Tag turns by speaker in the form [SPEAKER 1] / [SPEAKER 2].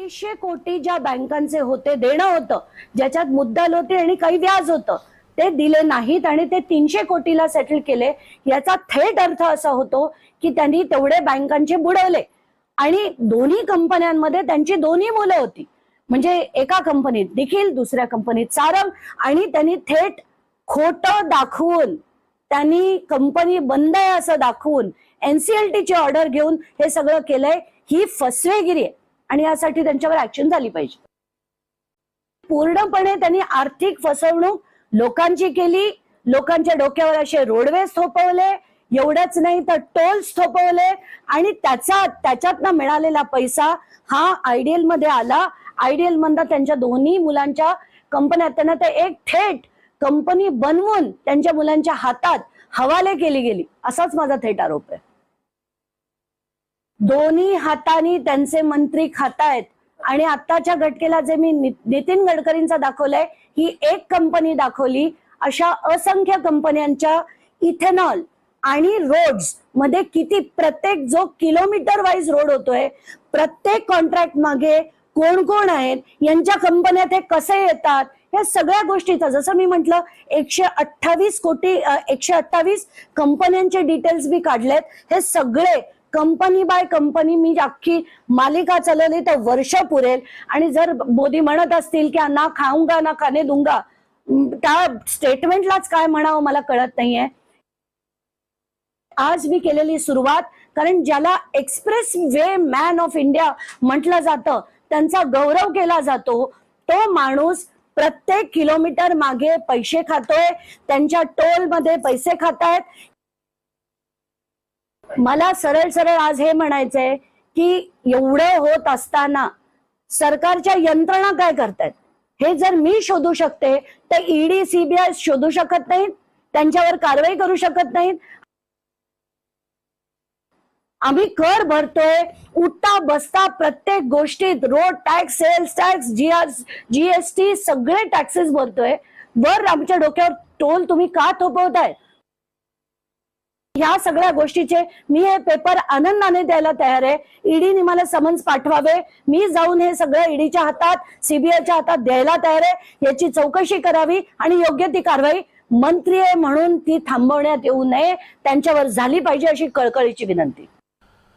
[SPEAKER 1] 2200 कोटी ज्या बँकांचे होते, देणं होतं, ज्याच्यात मुद्दल होते आणि काही व्याज होतं, ते दिले नाहीत आणि ते 300 कोटीला सेटल केले. याचा थेट अर्थ असा होतो की त्यांनी तेवढे बँकांचे बुडवले आणि दोन्ही कंपन्यांमध्ये त्यांची दोन्ही मुलं होती. म्हणजे एका कंपनीत निखिल, दुसऱ्या कंपनीत सारंग, आणि त्यांनी थेट खोटं दाखवून, त्यांनी कंपनी बंद आहे असं दाखवून एनसीएलटीची ऑर्डर घेऊन हे सगळं केलंय. ही फसवेगिरी आहे आणि यासाठी त्यांच्यावर ऍक्शन झाली पाहिजे. पूर्णपणे त्यांनी आर्थिक फसवणूक लोकांची केली. लोकांच्या डोक्यावर असे रोडवेज थोपवले, एवढंच नाही तर टोल्स थोपवले आणि त्याच्यातनं मिळालेला पैसा हा आयडीएल मध्ये आला. आयडीएल मधनं त्यांच्या दोन्ही मुलांच्या कंपन्यात त्यांना ते एक थेट कंपनी बनवून त्यांच्या मुलांच्या हातात हवाले केली गेली, असाच माझा थेट आरोप आहे. दोन्ही हातांनी त्यांचे मंत्री खातायत आणि आत्ताच्या घटकेला जे मी नितीन गडकरींचा दाखवलंय, ही एक कंपनी दाखवली. अशा असंख्य कंपन्यांच्या इथेनॉल आणि रोड्स मध्ये किती, प्रत्येक जो किलोमीटर वाईज रोड होतोय, प्रत्येक कॉन्ट्रॅक्ट मागे कोण कोण आहेत, यांच्या कंपन्यात हे कसे येतात, या सगळ्या गोष्टीचा, जसं मी म्हटलं 128 कोटी 128 कंपन्यांचे डिटेल्स मी काढलेत. हे सगळे कंपनी बाय कंपनी मी अख्खी मालिका चालवली तर वर्ष पुरेल. आणि जर मोदी म्हणत असतील की ना खाऊंगा ना खाने दूंगा, त्या स्टेटमेंटलाच काय म्हणावं मला कळत नाहीये. आज मी केलेली सुरुवात, कारण ज्याला express way man of India म्हटलं जातं, त्यांचा गौरव केला जातो, तो माणूस प्रत्येक किलोमीटर मागे पैसे खातोय, त्यांच्या टोल मध्ये पैसे खातायत. मला सरळ सरळ आज हे म्हणायचंय की एवढं होत असताना सरकारच्या यंत्रणा काय करतायत हे जर मी शोधू शकते, तर ईडी सीबीआय शोधू शकत नाहीत, त्यांच्यावर कारवाई करू शकत नाहीत. आम्ही कर भरतोय, उठता बसता प्रत्येक गोष्टीत, road tax, sales tax, GST, सगळे टॅक्सेस भरतोय. वर आमच्या डोक्यावर टोल तुम्ही का थोपवताय? ह्या सगळ्या गोष्टीचे मी हे पेपर आनंदाने द्यायला तयार आहे. ईडीने मला समन्स पाठवावे, मी जाऊन हे सगळं ईडीच्या हातात, सीबीआयच्या हातात द्यायला तयार आहे. याची चौकशी करावी आणि योग्य ती कारवाई, मंत्री आहे म्हणून ती थांबवण्यात येऊ नये, त्यांच्यावर झाली पाहिजे अशी कळकळीची विनंती.